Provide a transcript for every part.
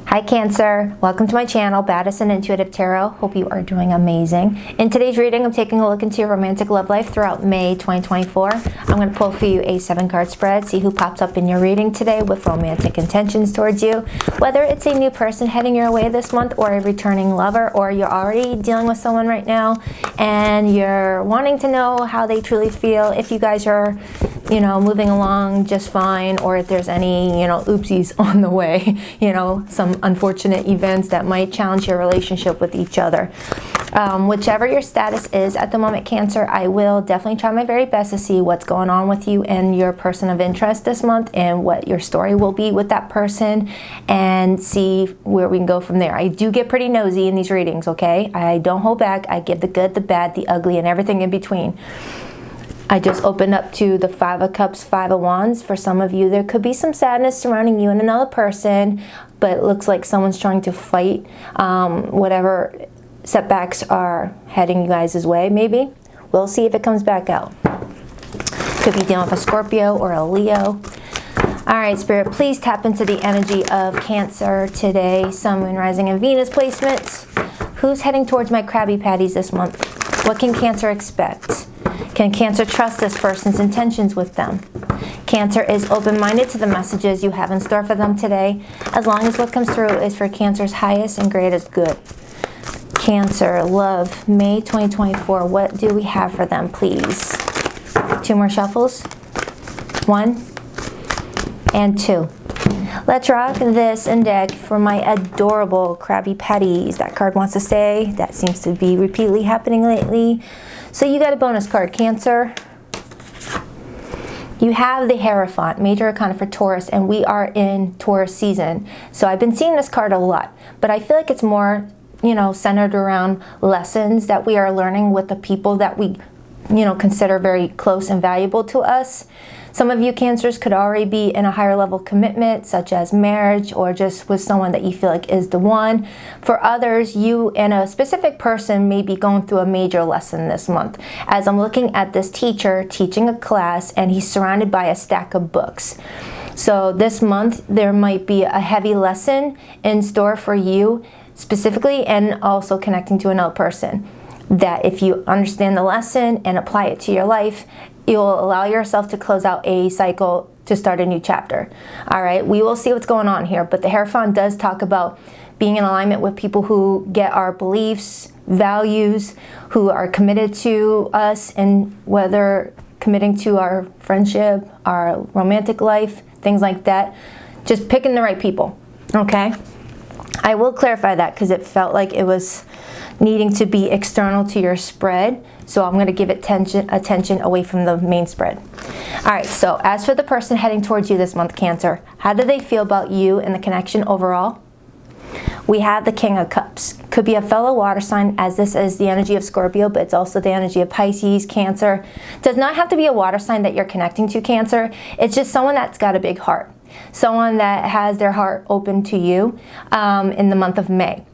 Hi Cancer, welcome to my channel, Baddison Intuitive Tarot. Hope you are doing amazing. In today's reading, I'm taking a look into your romantic love life throughout May 2024. I'm going to pull for you a 7-card spread, see who pops up in your reading today with romantic intentions towards you. Whether it's a new person heading your way this month or a returning lover, or you're already dealing with someone right now and you're wanting to know how they truly feel, if you guys are moving along just fine, or if there's any, oopsies on the way, some unfortunate events that might challenge your relationship with each other. Whichever your status is at the moment, Cancer, I will definitely try my very best to see what's going on with you and your person of interest this month and what your story will be with that person and see where we can go from there. I do get pretty nosy in these readings, okay? I don't hold back. I give the good, the bad, the ugly, and everything in between. I just opened up to the 5 of Cups, 5 of Wands. For some of you, there could be some sadness surrounding you and another person, but it looks like someone's trying to fight whatever setbacks are heading you guys' way, maybe. We'll see if it comes back out. Could be dealing with a Scorpio or a Leo. All right, Spirit, please tap into the energy of Cancer today. Sun, Moon, Rising, and Venus placements. Who's heading towards my Krabby Patties this month? What can Cancer expect? Can Cancer trust this person's intentions with them? Cancer is open-minded to the messages you have in store for them today, as long as what comes through is for Cancer's highest and greatest good. Cancer, love, May 2024. What do we have for them, please? 2 more shuffles. 1 and 2. Let's rock this and deck for my adorable Krabby Patties. That card wants to stay. That seems to be repeatedly happening lately. So you got a bonus card, Cancer. You have the Hierophant, Major Arcana for Taurus, and we are in Taurus season. So I've been seeing this card a lot, but I feel like it's more, centered around lessons that we are learning with the people that we, consider very close and valuable to us. Some of you Cancers could already be in a higher level commitment, such as marriage, or just with someone that you feel like is the one. For others, you and a specific person may be going through a major lesson this month. As I'm looking at this teacher teaching a class, and he's surrounded by a stack of books. So this month, there might be a heavy lesson in store for you specifically, and also connecting to another person. That if you understand the lesson and apply it to your life, you'll allow yourself to close out a cycle to start a new chapter. All right, we will see what's going on here, but the Hierophant does talk about being in alignment with people who get our beliefs, values, who are committed to us, and whether committing to our friendship, our romantic life, things like that. Just picking the right people, okay? I will clarify that because it felt like it was needing to be external to your spread. So I'm going to give it attention away from the main spread. All right, so as for the person heading towards you this month, Cancer, how do they feel about you and the connection overall? We have the King of Cups. Could be a fellow water sign, as this is the energy of Scorpio, but it's also the energy of Pisces, Cancer. Does not have to be a water sign that you're connecting to, Cancer. It's just someone that's got a big heart. Someone that has their heart open to you in the month of May.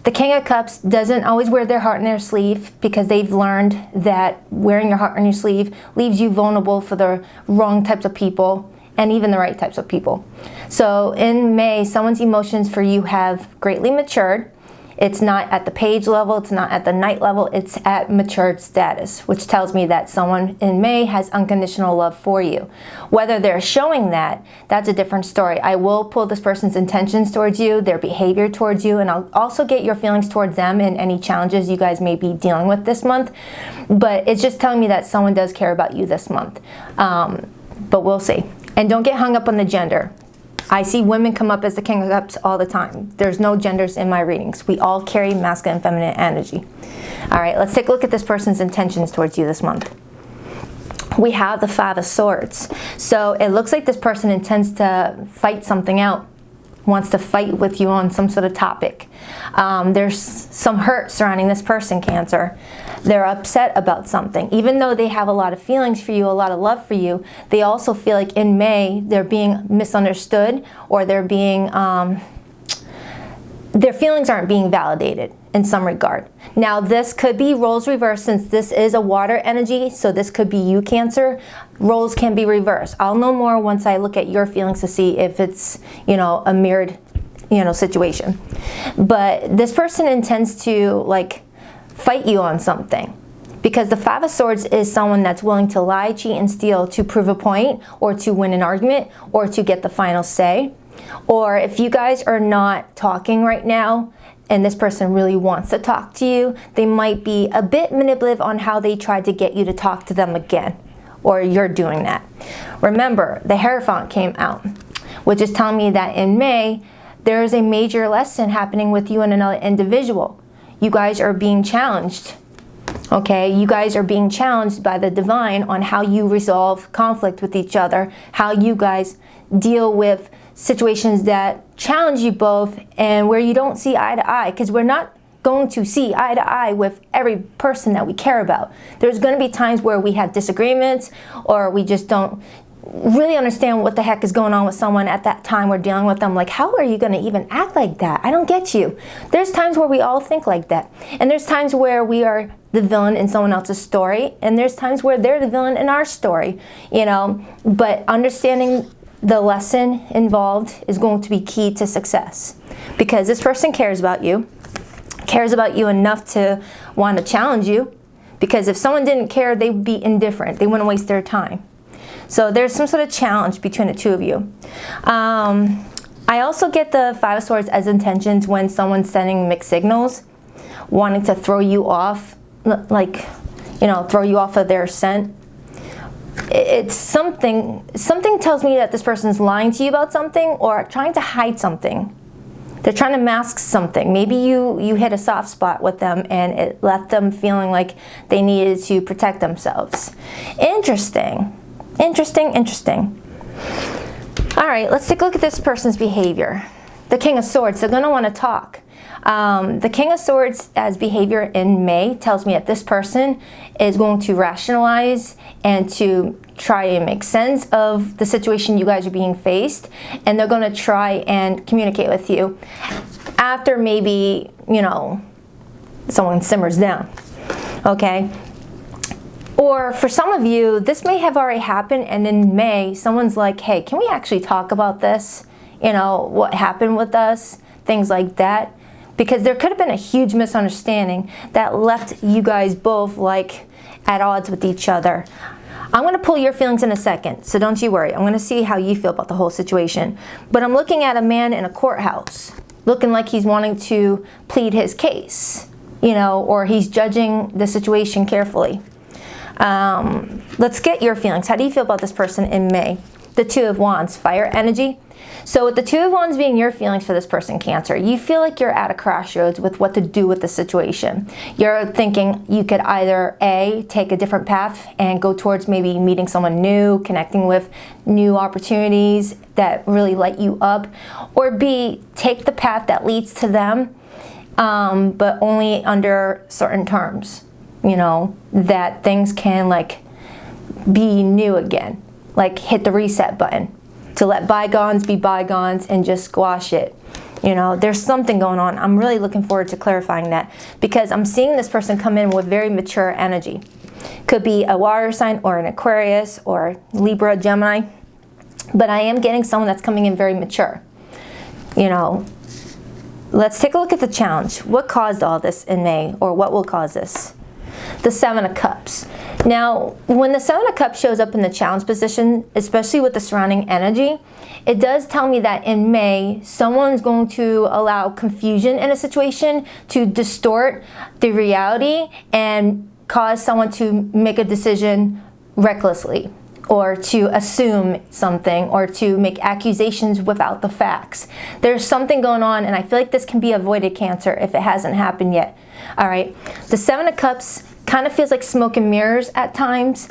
The King of Cups doesn't always wear their heart in their sleeve, because they've learned that wearing your heart on your sleeve leaves you vulnerable for the wrong types of people and even the right types of people. So in May, someone's emotions for you have greatly matured. It's not at the page level, it's not at the night level, it's at matured status, which tells me that someone in May has unconditional love for you. Whether they're showing that, that's a different story. I will pull this person's intentions towards you, their behavior towards you, and I'll also get your feelings towards them and any challenges you guys may be dealing with this month. But it's just telling me that someone does care about you this month. But we'll see. And don't get hung up on the gender. I see women come up as the King of Cups all the time. There's no genders in my readings. We all carry masculine and feminine energy. All right, let's take a look at this person's intentions towards you this month. We have the 5 of Swords. So it looks like this person intends to fight something out, wants to fight with you on some sort of topic. There's some hurt surrounding this person, Cancer. They're upset about something. Even though they have a lot of feelings for you, a lot of love for you, they also feel like in May they're being misunderstood, or they're being, their feelings aren't being validated in some regard. Now this could be roles reversed, since this is a water energy, so this could be you, Cancer. Roles can be reversed. I'll know more once I look at your feelings to see if it's, a mirrored situation. But this person intends to like fight you on something, because the Five of Swords is someone that's willing to lie, cheat, and steal to prove a point, or to win an argument, or to get the final say. Or if you guys are not talking right now and this person really wants to talk to you, they might be a bit manipulative on how they try to get you to talk to them again, or you're doing that. Remember, the Hierophant came out, which is telling me that in May, there is a major lesson happening with you and another individual. You guys are being challenged, okay? You guys are being challenged by the divine on how you resolve conflict with each other, how you guys deal with situations that challenge you both and where you don't see eye to eye, because we're not going to see eye to eye with every person that we care about. There's going to be times where we have disagreements, or we just don't really understand what the heck is going on with someone at that time we're dealing with them. Like, how are you going to even act like that? I don't get you. There's times where we all think like that. And there's times where we are the villain in someone else's story. And there's times where they're the villain in our story, But understanding the lesson involved is going to be key to success. Because this person cares about you enough to want to challenge you. Because if someone didn't care, they would be indifferent. They wouldn't waste their time. So there's some sort of challenge between the two of you. I also get the Five of Swords as intentions when someone's sending mixed signals, wanting to throw you off, throw you off of their scent. It's something tells me that this person's lying to you about something, or trying to hide something. They're trying to mask something. Maybe you hit a soft spot with them and it left them feeling like they needed to protect themselves. Interesting. All right, let's take a look at this person's behavior. The King of Swords, they're going to want to talk. The King of Swords as behavior in May tells me that this person is going to rationalize and to try and make sense of the situation you guys are being faced, and they're going to try and communicate with you after maybe, someone simmers down, okay? Or for some of you, this may have already happened, and in May, someone's like, hey, can we actually talk about this? What happened with us? Things like that. Because there could have been a huge misunderstanding that left you guys both like at odds with each other. I'm going to pull your feelings in a second, so don't you worry. I'm going to see how you feel about the whole situation. But I'm looking at a man in a courthouse, looking like he's wanting to plead his case, or he's judging the situation carefully. Let's get your feelings. How do you feel about this person in May? The Two of Wands, fire energy. So with the Two of Wands being your feelings for this person, Cancer, you feel like you're at a crossroads with what to do with the situation. You're thinking you could either A, take a different path and go towards maybe meeting someone new, connecting with new opportunities that really light you up, or B, take the path that leads to them, but only under certain terms, that things can be new again, like hit the reset button. To let bygones be bygones and just squash it. There's something going on. I'm really looking forward to clarifying that, because I'm seeing this person come in with very mature energy. Could be a water sign or an Aquarius or Libra, Gemini. But I am getting someone that's coming in very mature. Let's take a look at the challenge. What caused all this in May, or what will cause this? The Seven of Cups. Now, when the Seven of Cups shows up in the challenge position, especially with the surrounding energy, it does tell me that in May, someone's going to allow confusion in a situation to distort the reality and cause someone to make a decision recklessly, or to assume something, or to make accusations without the facts. There's something going on, and I feel like this can be avoided, Cancer, if it hasn't happened yet. All right, the Seven of Cups kind of feels like smoke and mirrors at times,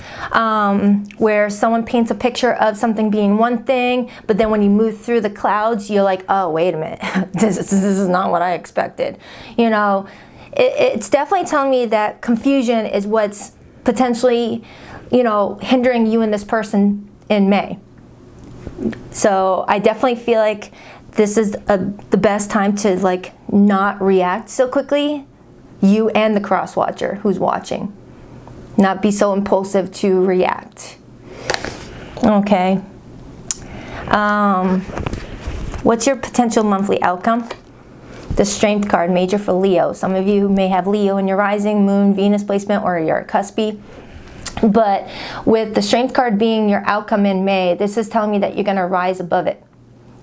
where someone paints a picture of something being one thing, but then when you move through the clouds, you're like, oh, wait a minute, this is not what I expected. It's definitely telling me that confusion is what's potentially, hindering you and this person in May. So I definitely feel like this is the best time to not react so quickly. You and the cross watcher who's watching. Not be so impulsive to react. Okay. What's your potential monthly outcome? The Strength card, major for Leo. Some of you may have Leo in your rising, moon, Venus placement, or your cuspy. But with the Strength card being your outcome in May, this is telling me that you're going to rise above it.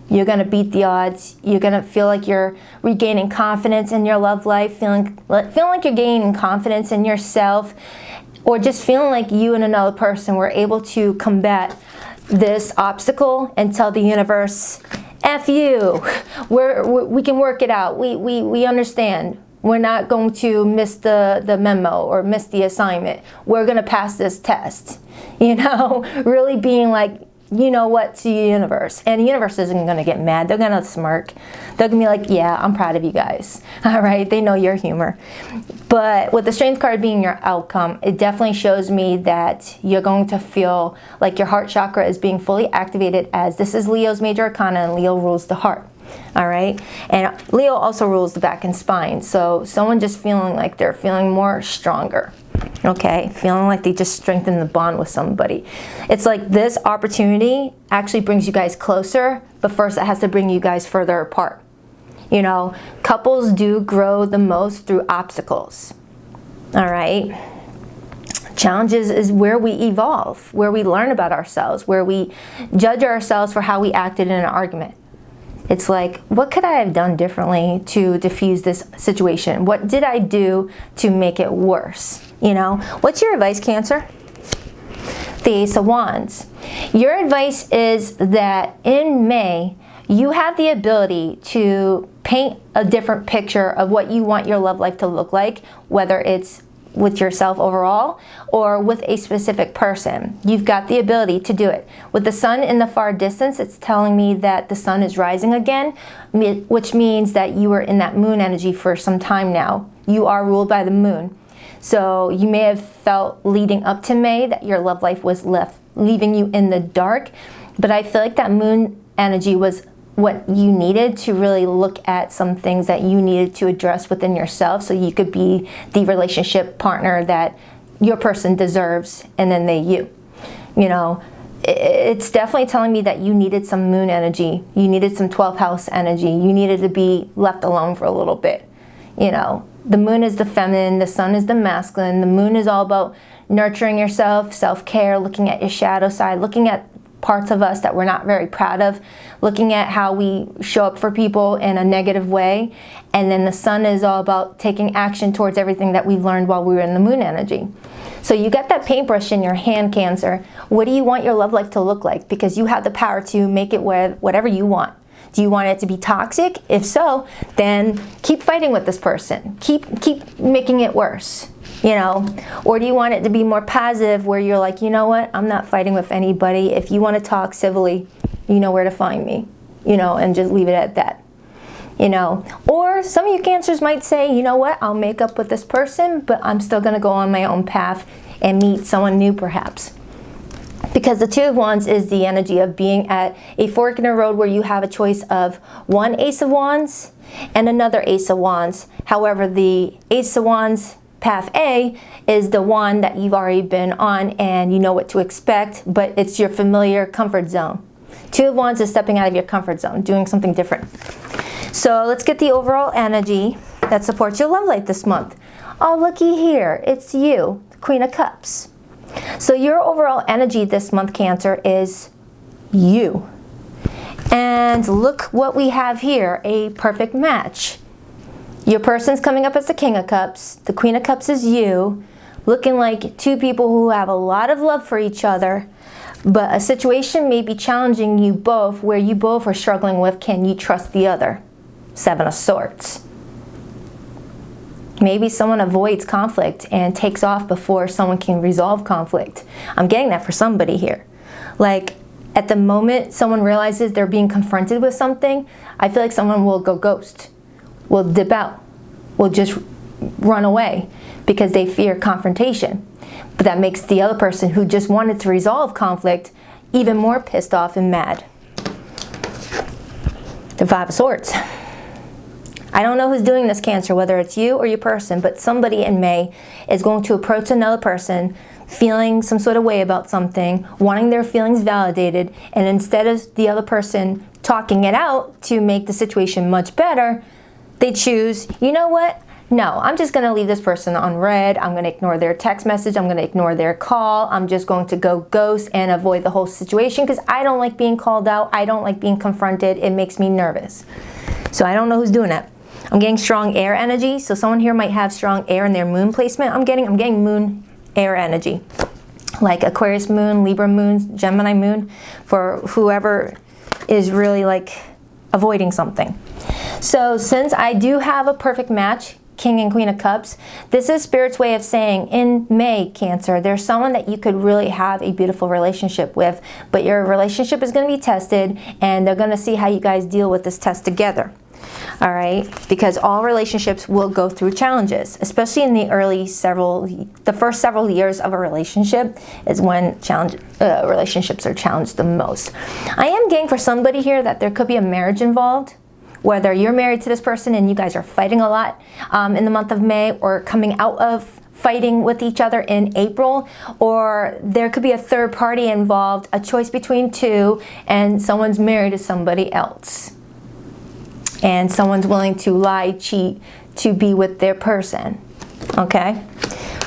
You're going to beat the odds. You're going to feel like you're regaining confidence in your love life, feeling like you're gaining confidence in yourself, or just feeling like you and another person were able to combat this obstacle and tell the universe, F you, we can work it out. We understand. We're not going to miss the memo or miss the assignment. We're going to pass this test. You know, really being like, you know what, to the universe. And the universe isn't going to get mad. They're going to smirk. They're going to be like, yeah, I'm proud of you guys. All right, they know your humor. But with the Strength card being your outcome, it definitely shows me that you're going to feel like your heart chakra is being fully activated, as this is Leo's major arcana and Leo rules the heart. All right, and Leo also rules the back and spine. So someone just feeling like they're feeling more stronger. Okay, feeling like they just strengthen the bond with somebody. It's like this opportunity actually brings you guys closer, but first it has to bring you guys further apart. You know, couples do grow the most through obstacles. All right. Challenges is where we evolve, where we learn about ourselves, where we judge ourselves for how we acted in an argument. It's like, what could I have done differently to diffuse this situation? What did I do to make it worse? You know, what's your advice, Cancer? The Ace of Wands. Your advice is that in May, you have the ability to paint a different picture of what you want your love life to look like, whether it's with yourself overall or with a specific person. You've got the ability to do it. With the sun in the far distance, it's telling me that the sun is rising again, which means that you are in that moon energy for some time now. You are ruled by the moon. So you may have felt leading up to May that your love life was leaving you in the dark, but I feel like that moon energy was what you needed to really look at some things that you needed to address within yourself, so you could be the relationship partner that your person deserves, and then you know, it's definitely telling me that you needed some moon energy, you needed some 12th house energy, you needed to be left alone for a little bit. You know, the moon is the feminine, the sun is the masculine. The moon is all about nurturing yourself, self-care, looking at your shadow side, looking at parts of us that we're not very proud of, looking at how we show up for people in a negative way. And then the sun is all about taking action towards everything that we've learned while we were in the moon energy. So you got that paintbrush in your hand, Cancer. What do you want your love life to look like? Because you have the power to make it whatever you want. Do you want it to be toxic? If so, then keep fighting with this person. Keep making it worse. You know, or do you want it to be more positive, where you're like, you know what, I'm not fighting with anybody. If you want to talk civilly, you know where to find me, you know, and just leave it at that, you know. Or some of you Cancers might say, you know what, I'll make up with this person, but I'm still going to go on my own path and meet someone new perhaps. Because the Two of Wands is the energy of being at a fork in the road where you have a choice of one Ace of Wands and another Ace of Wands. However, the Ace of Wands path A is the one that you've already been on and you know what to expect, but it's your familiar comfort zone. Two of Wands is stepping out of your comfort zone, doing something different. So let's get the overall energy that supports your love life this month. Oh, looky here, it's you, the Queen of Cups. So your overall energy this month, Cancer, is you. And look what we have here, a perfect match. Your person's coming up as the King of Cups. The Queen of Cups is you, looking like two people who have a lot of love for each other, but a situation may be challenging you both, where you both are struggling with, can you trust the other? Seven of Swords. Maybe someone avoids conflict and takes off before someone can resolve conflict. I'm getting that for somebody here. Like, at the moment someone realizes they're being confronted with something, I feel like someone will go ghost, will dip out, will just run away because they fear confrontation. But that makes the other person who just wanted to resolve conflict even more pissed off and mad. The Five of Swords. I don't know who's doing this, Cancer, whether it's you or your person, but somebody in May is going to approach another person feeling some sort of way about something, wanting their feelings validated, and instead of the other person talking it out to make the situation much better, they choose, you know what? No, I'm just going to leave this person on red. I'm going to ignore their text message. I'm going to ignore their call. I'm just going to go ghost and avoid the whole situation because I don't like being called out. I don't like being confronted. It makes me nervous. So I don't know who's doing that. I'm getting strong air energy. So someone here might have strong air in their moon placement. I'm getting moon air energy. Like Aquarius moon, Libra moon, Gemini moon, for whoever is really like avoiding something. So since I do have a perfect match, King and Queen of Cups, this is Spirit's way of saying in May, Cancer, there's someone that you could really have a beautiful relationship with, but your relationship is going to be tested and they're going to see how you guys deal with this test together. All right, because all relationships will go through challenges, especially in the first several years of a relationship is when relationships are challenged the most. I am getting for somebody here that there could be a marriage involved, whether you're married to this person and you guys are fighting a lot in the month of May, or coming out of fighting with each other in April, or there could be a third party involved, a choice between two, and someone's married to somebody else. And someone's willing to lie, cheat, to be with their person. Okay?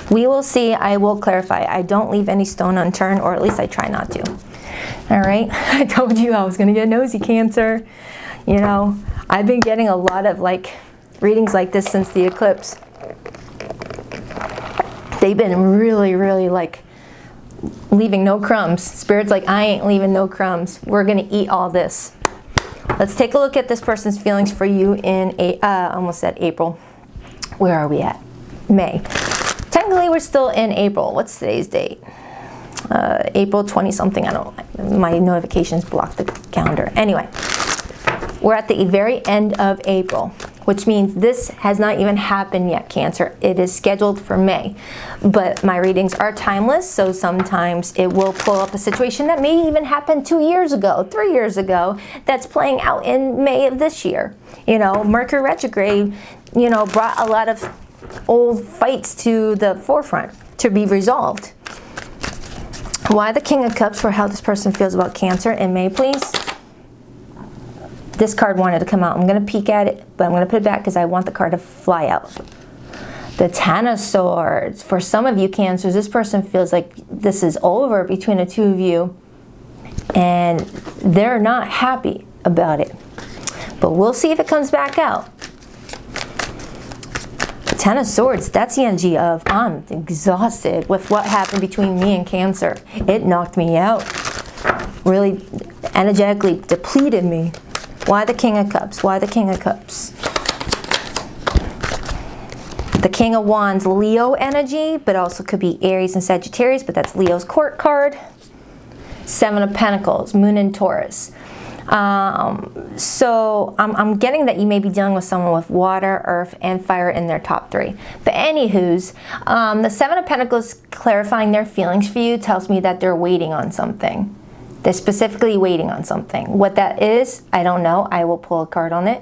We will see. I will clarify. I don't leave any stone unturned, or at least I try not to. All right? I told you I was going to get nosy, Cancer. You know, I've been getting a lot of like readings like this since the eclipse. They've been really, really like leaving no crumbs. Spirit's like, I ain't leaving no crumbs. We're going to eat all this. Let's take a look at this person's feelings for you in almost said April. Where are we at? May. Technically, we're still in April. What's today's date? April 20 something. I don't. My notifications block the calendar. Anyway, we're at the very end of April, which means this has not even happened yet, Cancer. It is scheduled for May. But my readings are timeless, so sometimes it will pull up a situation that may even happen 2 years ago, 3 years ago, that's playing out in May of this year. You know, Mercury retrograde, you know, brought a lot of old fights to the forefront to be resolved. Why the King of Cups for how this person feels about Cancer in May, please? This card wanted to come out. I'm going to peek at it, but I'm going to put it back because I want the card to fly out. The Ten of Swords. For some of you Cancers, this person feels like this is over between the two of you, and they're not happy about it. But we'll see if it comes back out. The Ten of Swords, that's the energy of, I'm exhausted with what happened between me and Cancer. It knocked me out. Really energetically depleted me. Why the King of Cups? Why the King of Cups? The King of Wands, Leo energy, but also could be Aries and Sagittarius, but that's Leo's court card. Seven of Pentacles, Moon and Taurus. So I'm getting that you may be dealing with someone with water, earth, and fire in their top three. But anywho's, the Seven of Pentacles clarifying their feelings for you tells me that they're waiting on something. They're specifically waiting on something. What that is, I don't know. I will pull a card on it.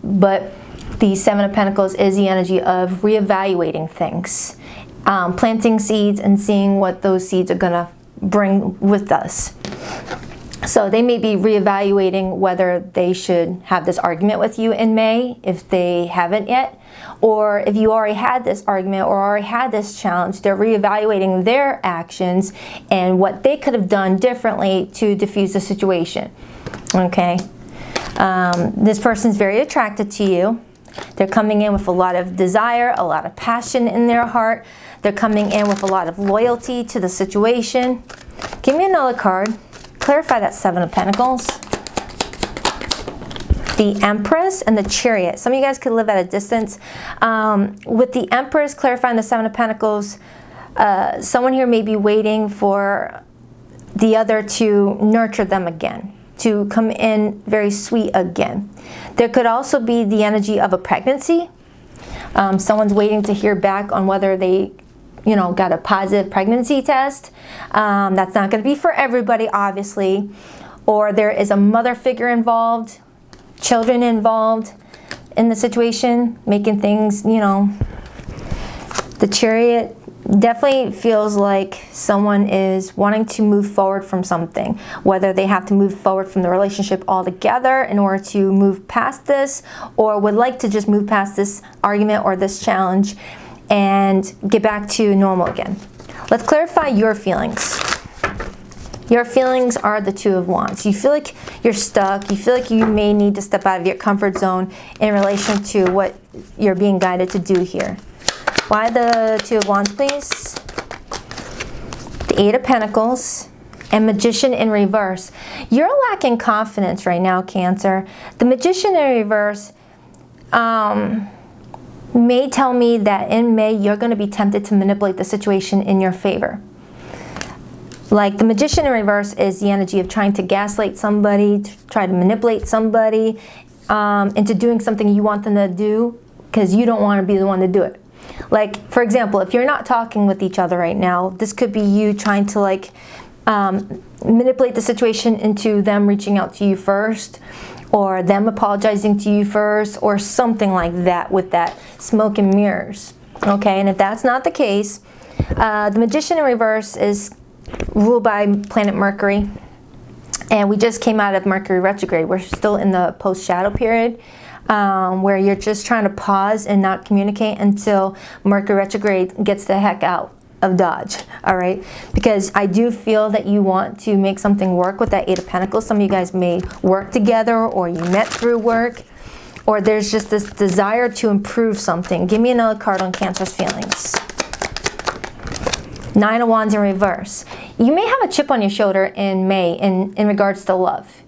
But the Seven of Pentacles is the energy of reevaluating things, planting seeds and seeing what those seeds are going to bring with us. So they may be reevaluating whether they should have this argument with you in May if they haven't yet. Or if you already had this argument or already had this challenge, they're reevaluating their actions and what they could have done differently to diffuse the situation. Okay? This person's very attracted to you. They're coming in with a lot of desire, a lot of passion in their heart. They're coming in with a lot of loyalty to the situation. Give me another card. Clarify that Seven of Pentacles. The Empress and the Chariot. Some of you guys could live at a distance. With the Empress clarifying the Seven of Pentacles, someone here may be waiting for the other to nurture them again, to come in very sweet again. There could also be the energy of a pregnancy. Someone's waiting to hear back on whether they got a positive pregnancy test. That's not going to be for everybody, obviously. Or there is a mother figure involved, children involved in the situation, making things, the Chariot Definitely feels like someone is wanting to move forward from something, whether they have to move forward from the relationship altogether in order to move past this, or would like to just move past this argument or this challenge and get back to normal again. Let's clarify your feelings. Your feelings are the Two of Wands. You feel like you're stuck. You feel like you may need to step out of your comfort zone in relation to what you're being guided to do here. Why the Two of Wands, please? The Eight of Pentacles and Magician in reverse. You're lacking confidence right now, Cancer. The Magician in reverse may tell me that in May you're going to be tempted to manipulate the situation in your favor. Like the Magician in reverse is the energy of trying to gaslight somebody, to try to manipulate somebody into doing something you want them to do because you don't want to be the one to do it. Like, for example, if you're not talking with each other right now, this could be you trying to like manipulate the situation into them reaching out to you first, or them apologizing to you first, or something like that with that smoke and mirrors. Okay, and if that's not the case, the Magician in reverse is ruled by planet Mercury, and we just came out of Mercury retrograde. We're still in the post-shadow period, where you're just trying to pause and not communicate until Mercury retrograde gets the heck out of Dodge, all right? Because I do feel that you want to make something work with that Eight of Pentacles. Some of you guys may work together, or you met through work, or there's just this desire to improve something. Give me another card on Cancer's feelings. Nine of Wands in reverse. You may have a chip on your shoulder in May in regards to love.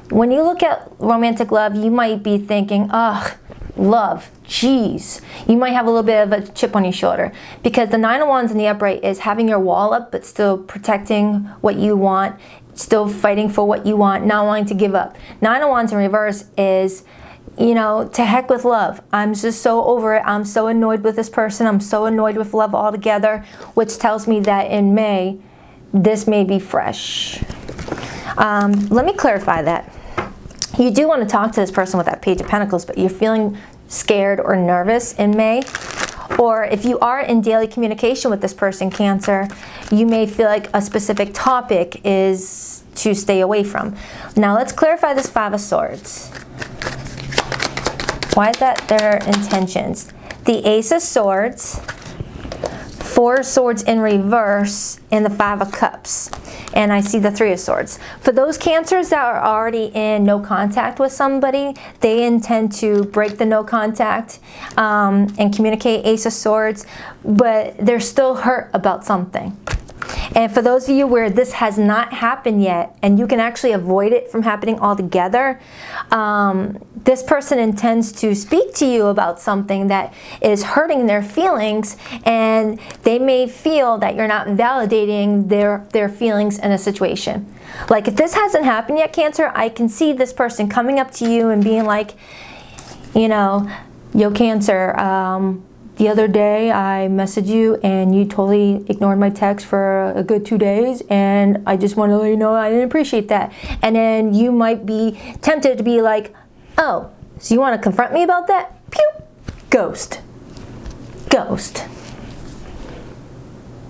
When you look at romantic love, you might be thinking, ugh, love, geez. You might have a little bit of a chip on your shoulder, because the Nine of Wands in the upright is having your wall up, but still protecting what you want, still fighting for what you want, not wanting to give up. Nine of Wands in reverse is, you know, to heck with love. I'm just so over it. I'm so annoyed with this person. I'm so annoyed with love altogether, which tells me that in May, this may be fresh. Let me clarify that. You do want to talk to this person with that Page of Pentacles, but you're feeling scared or nervous in May. Or if you are in daily communication with this person, Cancer, you may feel like a specific topic is to stay away from. Now let's clarify this Five of Swords. Why is that their intentions? The Ace of Swords, Four of Swords in reverse, and the Five of Cups. And I see the Three of Swords. For those Cancers that are already in no contact with somebody, they intend to break the no contact and communicate Ace of Swords, but they're still hurt about something. And for those of you where this has not happened yet, and you can actually avoid it from happening altogether, this person intends to speak to you about something that is hurting their feelings, and they may feel that you're not validating their feelings in a situation. Like if this hasn't happened yet, Cancer, I can see this person coming up to you and being like, you know, yo, Cancer, the other day I messaged you and you totally ignored my text for a good 2 days, and I just want to let you know I didn't appreciate that. And then you might be tempted to be like, oh, so you want to confront me about that? Pew! Ghost. Ghost.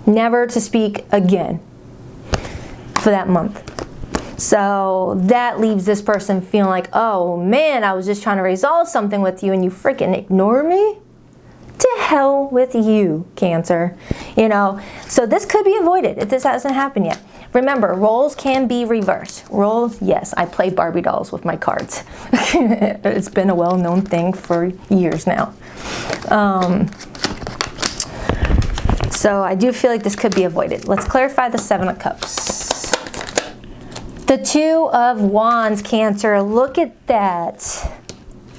Never to speak again for that month. So that leaves this person feeling like, oh man, I was just trying to resolve something with you and you freaking ignore me? To hell with you, Cancer. You know, so this could be avoided if this hasn't happened yet. Remember, roles can be reversed. Roles, yes, I play Barbie dolls with my cards. It's been a well-known thing for years now. So I do feel like this could be avoided. Let's clarify the Seven of Cups. The Two of Wands, Cancer, look at that.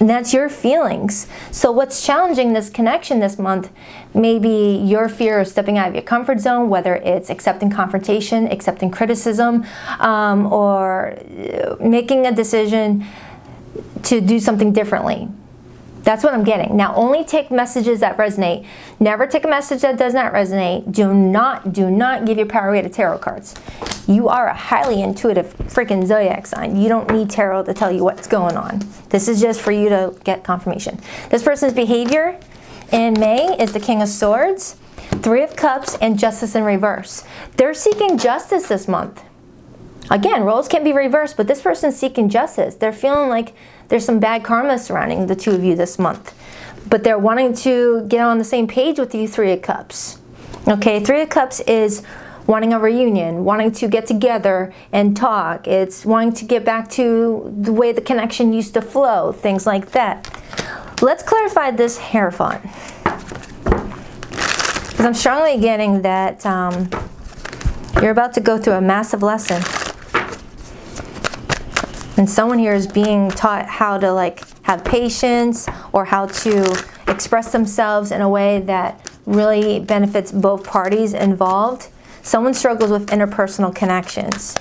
And that's your feelings. So what's challenging this connection this month may be your fear of stepping out of your comfort zone, whether it's accepting confrontation, accepting criticism, or making a decision to do something differently. That's what I'm getting. Now, only take messages that resonate. Never take a message that does not resonate. Do not give your power away to tarot cards. You are a highly intuitive freaking zodiac sign. You don't need tarot to tell you what's going on. This is just for you to get confirmation. This person's behavior in May is the King of Swords. Three of Cups and Justice in reverse. They're seeking justice this month. Again, roles can be reversed, but this person's seeking justice. They're feeling like there's some bad karma surrounding the two of you this month. But they're wanting to get on the same page with you, Three of Cups. Okay, Three of Cups is wanting a reunion, wanting to get together and talk. It's wanting to get back to the way the connection used to flow, things like that. Let's clarify this Hierophant. Because I'm strongly getting that you're about to go through a massive lesson. And someone here is being taught how to like have patience or how to express themselves in a way that really benefits both parties involved. Someone struggles with interpersonal connections.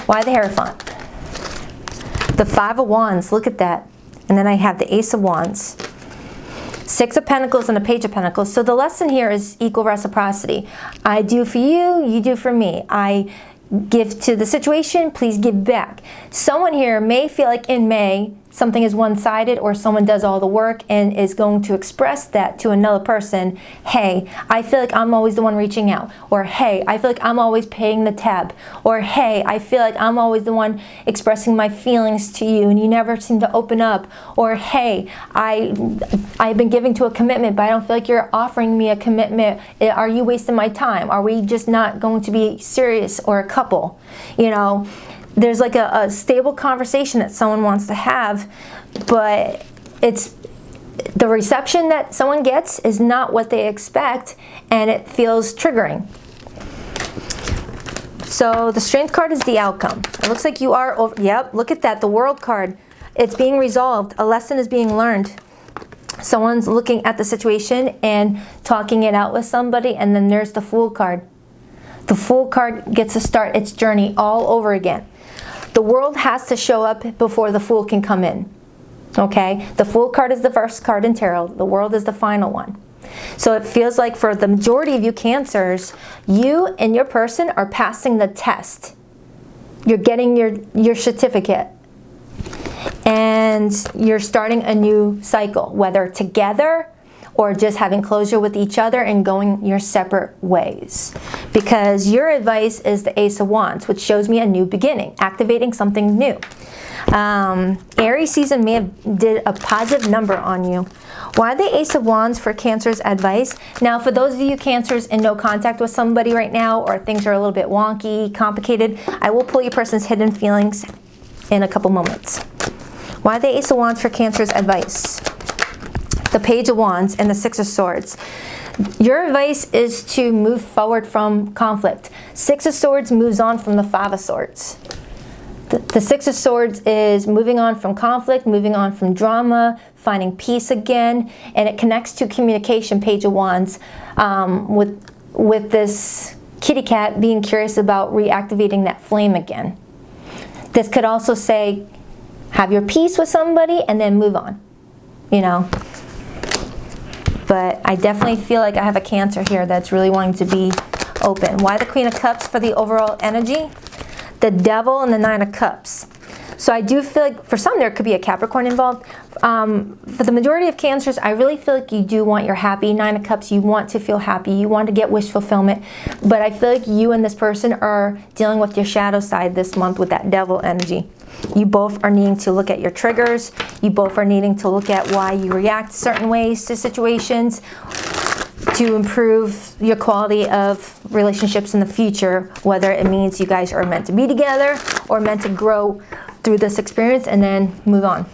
Why the Hierophant? The Five of Wands, look at that. And then I have the Ace of Wands. Six of Pentacles and a Page of Pentacles. So the lesson here is equal reciprocity. I do for you, you do for me. I give to the situation, please give back. Someone here may feel like in May, something is one-sided or someone does all the work and is going to express that to another person. Hey, I feel like I'm always the one reaching out. Or hey, I feel like I'm always paying the tab. Or hey, I feel like I'm always the one expressing my feelings to you and you never seem to open up. Or hey, I've been giving to a commitment but I don't feel like you're offering me a commitment. Are you wasting my time? Are we just not going to be serious or a couple? You know, there's like a stable conversation that someone wants to have, but it's the reception that someone gets is not what they expect, and it feels triggering. So the Strength card is the outcome. It looks like you are over, yep, look at that, the World card. It's being resolved. A lesson is being learned. Someone's looking at the situation and talking it out with somebody, and then there's the Fool card. The Fool card gets to start its journey all over again. The World has to show up before the Fool can come in. Okay? The Fool card is the first card in tarot. The World is the final one. So it feels like for the majority of you Cancers, you and your person are passing the test. You're getting your certificate. And you're starting a new cycle, whether together or just having closure with each other and going your separate ways. Because your advice is the Ace of Wands, which shows me a new beginning, activating something new. Aries season may have did a positive number on you. Why the Ace of Wands for Cancer's advice? Now, for those of you Cancers in no contact with somebody right now, or things are a little bit wonky, complicated, I will pull your person's hidden feelings in a couple moments. Why the Ace of Wands for Cancer's advice? The Page of Wands and the Six of Swords. Your advice is to move forward from conflict. Six of Swords moves on from the Five of Swords. The Six of Swords is moving on from conflict, moving on from drama, finding peace again, and it connects to communication, Page of Wands, with this kitty cat being curious about reactivating that flame again. This could also say, have your peace with somebody and then move on, you know. But I definitely feel like I have a Cancer here that's really wanting to be open. Why the Queen of Cups for the overall energy? The Devil and the Nine of Cups. So I do feel like for some there could be a Capricorn involved. For the majority of Cancers, I really feel like you do want your happy. Nine of Cups, you want to feel happy. You want to get wish fulfillment. But I feel like you and this person are dealing with your shadow side this month with that Devil energy. You both are needing to look at your triggers. You both are needing to look at why you react certain ways to situations to improve your quality of relationships in the future, whether it means you guys are meant to be together or meant to grow through this experience and then move on.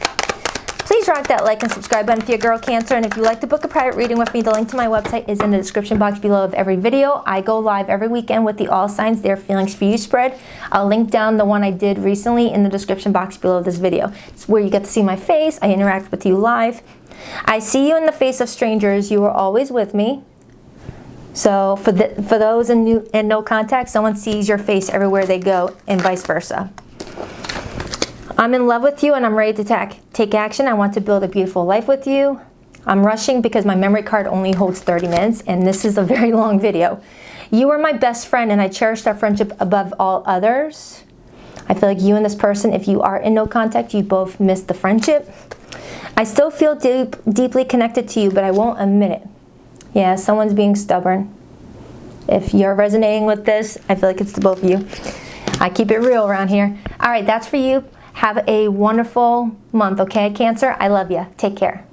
Please rock that like and subscribe button if you're a girl Cancer, and if you'd like to book a private reading with me, the link to my website is in the description box below of every video. I go live every weekend with the All Signs Their Feelings for You spread. I'll link down the one I did recently in the description box below this video. It's where you get to see my face. I interact with you live. I see you in the face of strangers. You are always with me. So for those in no contact, someone sees your face everywhere they go, and vice versa. I'm in love with you and I'm ready to take action. I want to build a beautiful life with you. I'm rushing because my memory card only holds 30 minutes and this is a very long video. You are my best friend and I cherish our friendship above all others. I feel like you and this person, if you are in no contact, you both miss the friendship. I still feel deeply connected to you, but I won't admit it. Yeah, someone's being stubborn. If you're resonating with this, I feel like it's the both of you. I keep it real around here. All right, that's for you. Have a wonderful month, okay, Cancer? I love you. Take care.